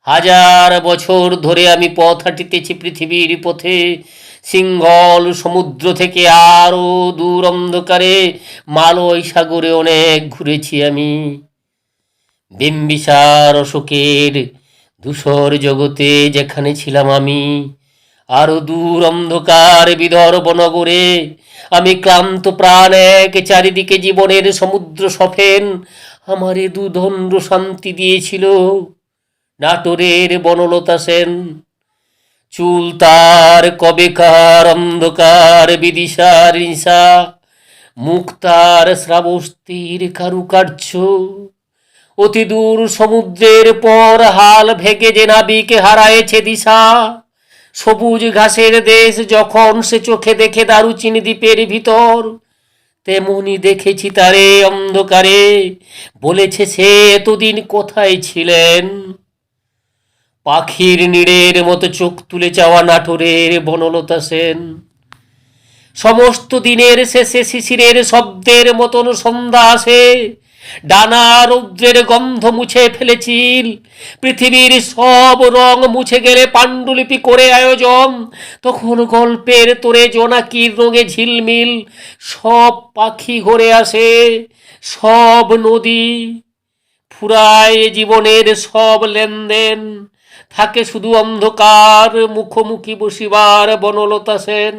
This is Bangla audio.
হাজার বছর ধরে আমি পথ হাঁটিতেছি পৃথিবীর পথে, সিংহল সমুদ্র থেকে আরো দূর অন্ধকারে, মালয় সাগরে অনেক ঘুরেছি আমি। বিম্বিসার অশোকের ধূসর জগতে যেখানে ছিলাম আমি, আরো দূর অন্ধকার বিদর্ভ নগরে আমি ক্লান্ত প্রাণ এক, চারিদিকে জীবনের সমুদ্র সফেন আমারে দুদণ্ড শান্তি দিয়েছিল নাটোরের বনলতা সেন। চুল তার কবেকার অন্ধকার বিদিশার নিশা, মুখ তার শ্রাবস্তির কারুকার্য, অতি দূর সমুদ্রের পর হাল ভেগে যে নাবিকে হারায়েছে দিশা। সবুজ ঘাসের দেশ যখন সে চোখে দেখে দারুচিনি দ্বীপের ভিতর, তেমনি দেখেছি তারে অন্ধকারে, বলেছে সে এতদিন কোথায় ছিলেন। পাখির নীড়ের মতো চোখ তুলে চাওয়া নাটোরের বনলতা সেন। সমস্ত দিনের শেষে শিশিরের শব্দের মতন সন্ধ্যা আসে, ডানা রৌদ্রের গন্ধ মুছে ফেলেছিল, পৃথিবীর সব রং মুছে গেলে পাণ্ডুলিপি করে আয়োজন, তখন গল্পের তোরে জোনাকির রঙে ঝিলমিল সব পাখি ঘরে আসে, সব নদী ফুরায় জীবনের সব লেনদেন, থাকে শুধু অন্ধকার মুখোমুখি বসিবার বনলতা সেন।